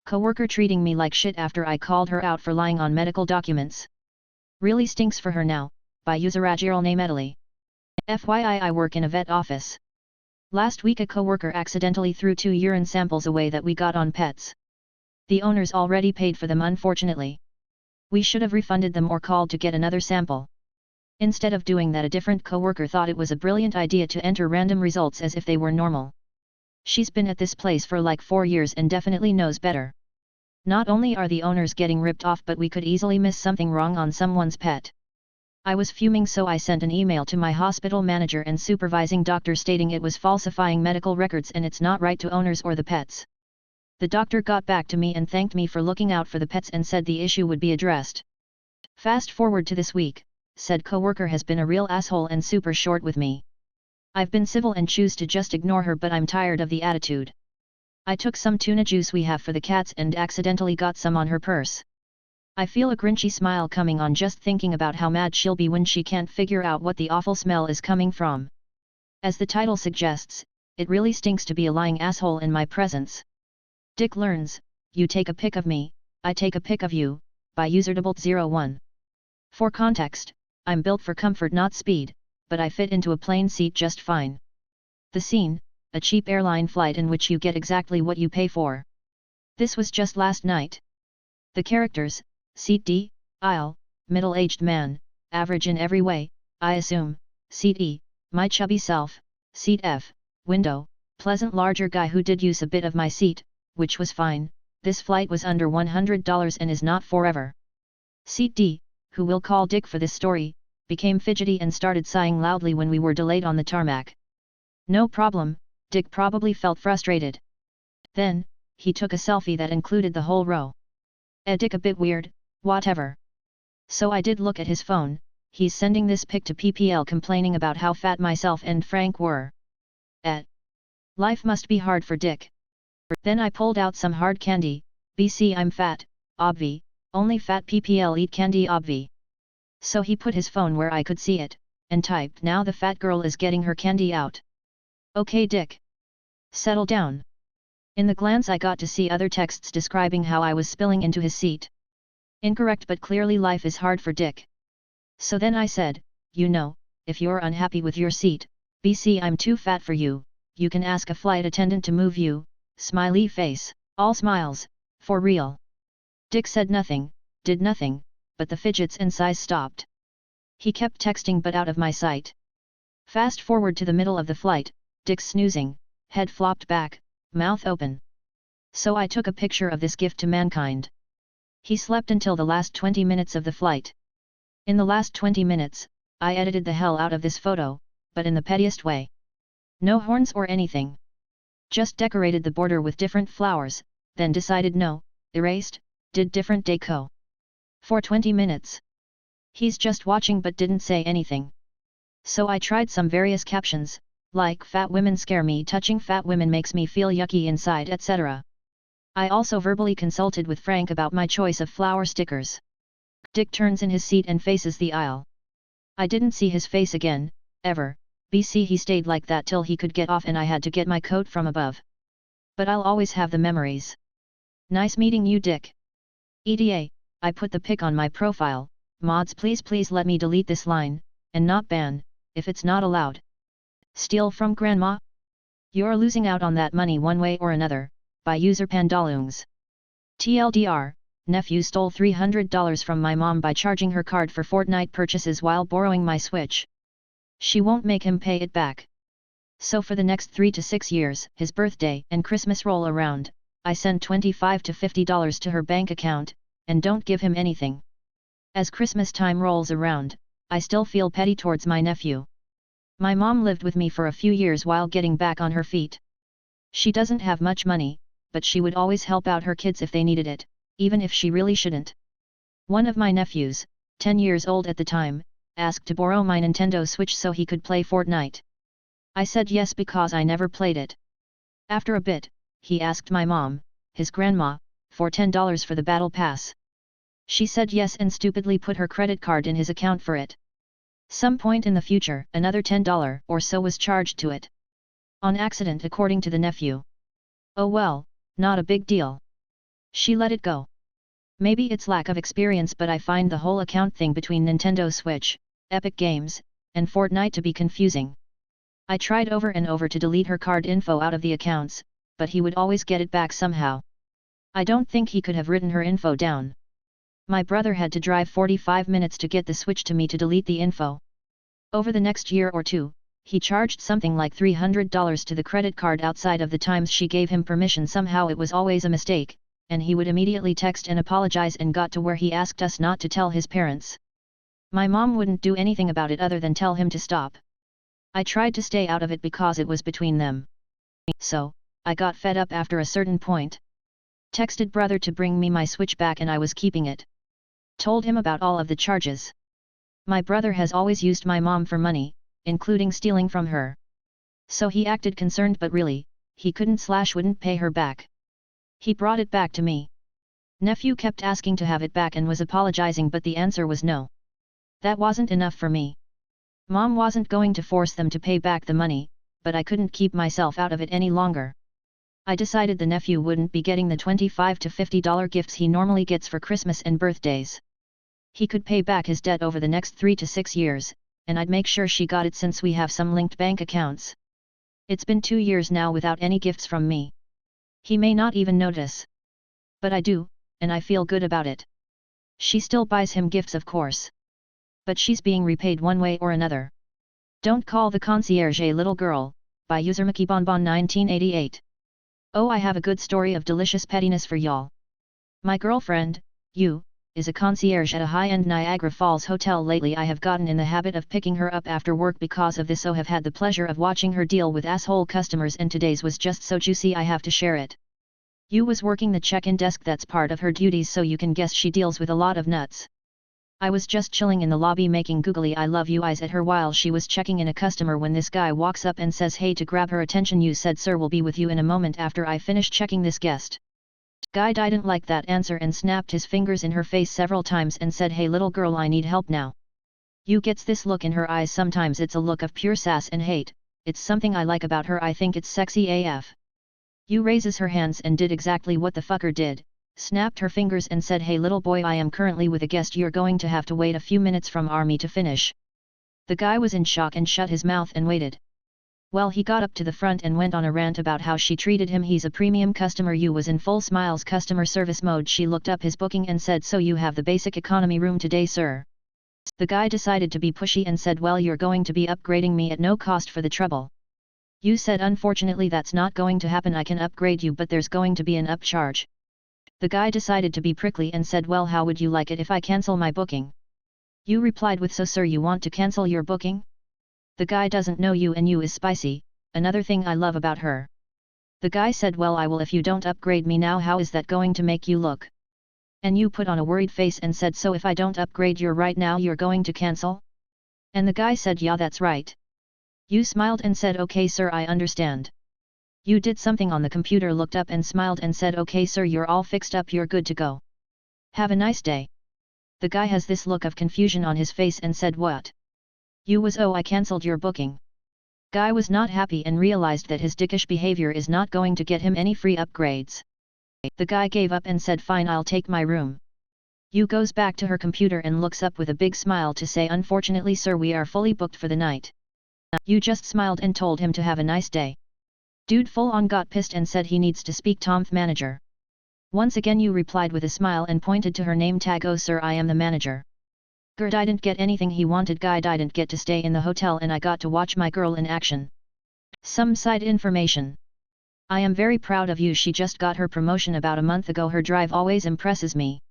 Coworker treating me like shit after I called her out for lying on medical documents. Really stinks for her now, by user Agirl name Italy. FYI, I work in a vet office. Last week a coworker accidentally threw 2 urine samples away that we got on pets. The owners already paid for them unfortunately. We should have refunded them or called to get another sample. Instead of doing that, a different coworker thought it was a brilliant idea to enter random results as if they were normal. She's been at this place for like 4 years and definitely knows better. Not only are the owners getting ripped off, but we could easily miss something wrong on someone's pet. I was fuming, so I sent an email to my hospital manager and supervising doctor stating it was falsifying medical records and it's not right to owners or the pets. The doctor got back to me and thanked me for looking out for the pets and said the issue would be addressed. Fast forward to this week, said coworker has been a real asshole and super short with me. I've been civil and choose to just ignore her, but I'm tired of the attitude. I took some tuna juice we have for the cats and accidentally got some on her purse. I feel a grinchy smile coming on just thinking about how mad she'll be when she can't figure out what the awful smell is coming from. As the title suggests, it really stinks to be a lying asshole in my presence. Dick learns, you take a pic of me, I take a pic of you, by userdebult01. For context, I'm built for comfort not speed, but I fit into a plane seat just fine. The scene, a cheap airline flight in which you get exactly what you pay for. This was just last night. The characters, Seat D, aisle, middle-aged man, average in every way, I assume. Seat E, my chubby self. Seat F, window, pleasant larger guy who did use a bit of my seat, which was fine. This flight was under $100 and is not forever. Seat D, who we'll call Dick for this story, became fidgety and started sighing loudly when we were delayed on the tarmac. No problem, Dick probably felt frustrated. Then, he took a selfie that included the whole row. Dick a bit weird, whatever. So I did look at his phone. He's sending this pic to PPL complaining about how fat myself and Frank were. Life must be hard for Dick. Then I pulled out some hard candy. BC, I'm fat, obvi, only fat PPL eat candy obvi. So he put his phone where I could see it, and typed, now the fat girl is getting her candy out. Okay Dick. Settle down. In the glance I got to see other texts describing how I was spilling into his seat. Incorrect, but clearly life is hard for Dick. So then I said, you know, if you're unhappy with your seat, BC, I'm too fat for you, you can ask a flight attendant to move you, smiley face, all smiles, for real. Dick said nothing, did nothing, but the fidgets and sighs stopped. He kept texting but out of my sight. Fast forward to the middle of the flight, Dick's snoozing, head flopped back, mouth open. So I took a picture of this gift to mankind. He slept until the last 20 minutes of the flight. In the last 20 minutes, I edited the hell out of this photo, but in the pettiest way. No horns or anything. Just decorated the border with different flowers, then decided no, erased, did different deco. For 20 minutes. He's just watching but didn't say anything. So I tried some various captions, like fat women scare me, touching fat women makes me feel yucky inside, etc. I also verbally consulted with Frank about my choice of flower stickers. Dick turns in his seat and faces the aisle. I didn't see his face again, ever. BC, he stayed like that till he could get off and I had to get my coat from above. But I'll always have the memories. Nice meeting you, Dick. ETA, I put the pic on my profile. Mods, please let me delete this line, and not ban, if it's not allowed. Steal from grandma? You're losing out on that money one way or another, by user Pandalungs. TLDR, nephew stole $300 from my mom by charging her card for Fortnite purchases while borrowing my Switch. She won't make him pay it back. So for the next 3 to 6 years, his birthday and Christmas roll around, I send $25 to $50 to her bank account, and don't give him anything. As Christmas time rolls around, I still feel petty towards my nephew. My mom lived with me for a few years while getting back on her feet. She doesn't have much money, but she would always help out her kids if they needed it, even if she really shouldn't. One of my nephews, 10 years old at the time, asked to borrow my Nintendo Switch so he could play Fortnite. I said yes because I never played it. After a bit, he asked my mom, his grandma, for $10 for the battle pass. She said yes and stupidly put her credit card in his account for it. Some point in the future, another $10 or so was charged to it. On accident, according to the nephew. Oh well, not a big deal. She let it go. Maybe it's lack of experience, but I find the whole account thing between Nintendo Switch, Epic Games, and Fortnite to be confusing. I tried over and over to delete her card info out of the accounts, but he would always get it back somehow. I don't think he could have written her info down. My brother had to drive 45 minutes to get the Switch to me to delete the info. Over the next year or two, he charged something like $300 to the credit card outside of the times she gave him permission. Somehow it was always a mistake, and he would immediately text and apologize, and got to where he asked us not to tell his parents. My mom wouldn't do anything about it other than tell him to stop. I tried to stay out of it because it was between them. So, I got fed up after a certain point. Texted brother to bring me my Switch back, and I was keeping it. Told him about all of the charges. My brother has always used my mom for money, including stealing from her. So he acted concerned, but really, he couldn't/wouldn't pay her back. He brought it back to me. Nephew kept asking to have it back and was apologizing, but the answer was no. That wasn't enough for me. Mom wasn't going to force them to pay back the money, but I couldn't keep myself out of it any longer. I decided the nephew wouldn't be getting the $25 to $50 gifts he normally gets for Christmas and birthdays. He could pay back his debt over the next 3 to 6 years, and I'd make sure she got it since we have some linked bank accounts. It's been 2 years now without any gifts from me. He may not even notice. But I do, and I feel good about it. She still buys him gifts, of course. But she's being repaid one way or another. Don't call the concierge a little girl, by user MickeyBonbon 1988. Oh, I have a good story of delicious pettiness for y'all. My girlfriend, is a concierge at a high-end Niagara Falls hotel. Lately I have gotten in the habit of picking her up after work because of this, so have had the pleasure of watching her deal with asshole customers, and today's was just so juicy I have to share it. Was working the check-in desk. That's part of her duties, so you can guess she deals with a lot of nuts. I was just chilling in the lobby making googly I love you eyes at her while she was checking in a customer when this guy walks up and says hey to grab her attention. You said sir, will be with you in a moment after I finish checking this guest. Guy didn't like that answer and snapped his fingers in her face several times and said hey little girl, I need help now. Gets this look in her eyes. Sometimes it's a look of pure sass and hate. It's something I like about her. I think it's sexy AF. Raises her hands and did exactly what the fucker did. Snapped her fingers and said hey little boy, I am currently with a guest, you're going to have to wait a few minutes from army to finish. The guy was in shock and shut his mouth and waited. Well, he got up to the front and went on a rant about how she treated him. He's a premium customer. Was in full smiles customer service mode. She looked up his booking and said so you have the basic economy room today sir. The guy decided to be pushy and said well, you're going to be upgrading me at no cost for the trouble. Said unfortunately that's not going to happen. I can upgrade you, but there's going to be an upcharge. The guy decided to be prickly and said well, how would you like it if I cancel my booking? Replied with so sir, you want to cancel your booking? The guy doesn't know you, and is spicy, another thing I love about her. The guy said well, I will if you don't upgrade me now. How is that going to make you look? And put on a worried face and said so if I don't upgrade you right now you're going to cancel? And the guy said yeah, that's right. Smiled and said okay sir, I understand. Did something on the computer, looked up and smiled and said okay sir, you're all fixed up, you're good to go. Have a nice day. The guy has this look of confusion on his face and said what? Was oh, I cancelled your booking. Guy was not happy and realized that his dickish behavior is not going to get him any free upgrades. The guy gave up and said fine, I'll take my room. Goes back to her computer and looks up with a big smile to say unfortunately sir, we are fully booked for the night. Just smiled and told him to have a nice day. Dude full on got pissed and said he needs to speak Tom's manager. Once again replied with a smile and pointed to her name tag. Oh sir, I am the manager. Didn't get anything he wanted. Guy didn't get to stay in the hotel and I got to watch my girl in action. Some side information. I am very proud of you. She just got her promotion about a month ago. Her drive always impresses me.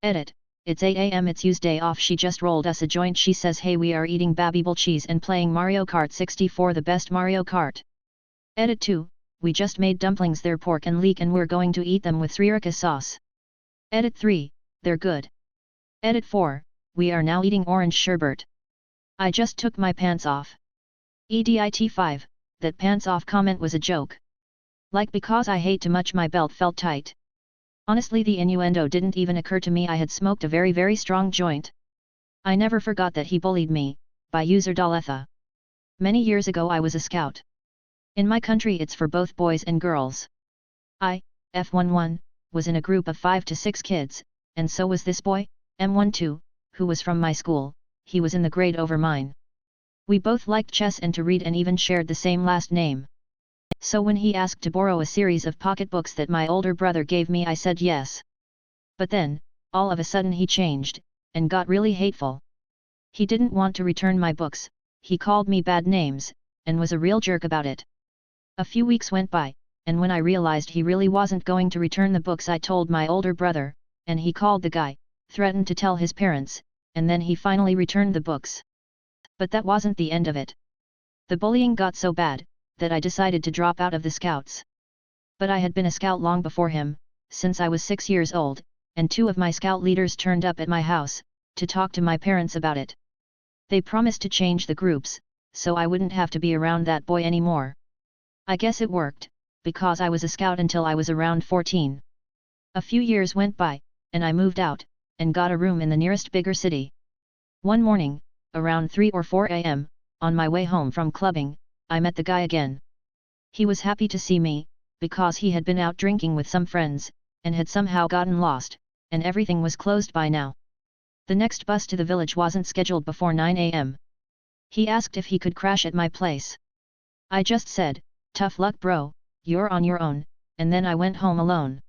Edit. It's 8 AM, it's Yu's day off. She just rolled us a joint. She says hey, we are eating Babybel cheese and playing Mario Kart 64, the best Mario Kart. Edit 2, we just made dumplings, they're pork and leek and we're going to eat them with sriracha sauce. Edit 3, they're good. Edit 4, we are now eating orange sherbet. I just took my pants off. Edit 5, that pants off comment was a joke. Like because I hate too much my belt felt tight. Honestly the innuendo didn't even occur to me. I had smoked a very very strong joint. I never forgot that he bullied me, by user Daletha. Many years ago I was a scout. In my country it's for both boys and girls. F11, was in a group of 5 to 6 kids, and so was this boy, M1 too, who was from my school. He was in the grade over mine. We both liked chess and to read and even shared the same last name. So when he asked to borrow a series of pocketbooks that my older brother gave me, I said yes. But then, all of a sudden he changed, and got really hateful. He didn't want to return my books, he called me bad names, and was a real jerk about it. A few weeks went by, and when I realized he really wasn't going to return the books, I told my older brother, and he called the guy, threatened to tell his parents, and then he finally returned the books. But that wasn't the end of it. The bullying got so bad, that I decided to drop out of the Scouts. But I had been a Scout long before him, since I was 6 years old, and 2 of my Scout leaders turned up at my house, to talk to my parents about it. They promised to change the groups, so I wouldn't have to be around that boy anymore. I guess it worked, because I was a Scout until I was around 14. A few years went by, and I moved out, and got a room in the nearest bigger city. One morning, around 3 or 4 a.m., on my way home from clubbing, I met the guy again. He was happy to see me, because he had been out drinking with some friends, and had somehow gotten lost, and everything was closed by now. The next bus to the village wasn't scheduled before 9 a.m. He asked if he could crash at my place. I just said, "Tough luck bro, you're on your own," and then I went home alone.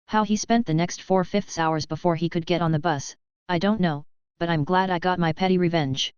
How he spent the next 4/5 hours before he could get on the bus, I don't know, but I'm glad I got my petty revenge.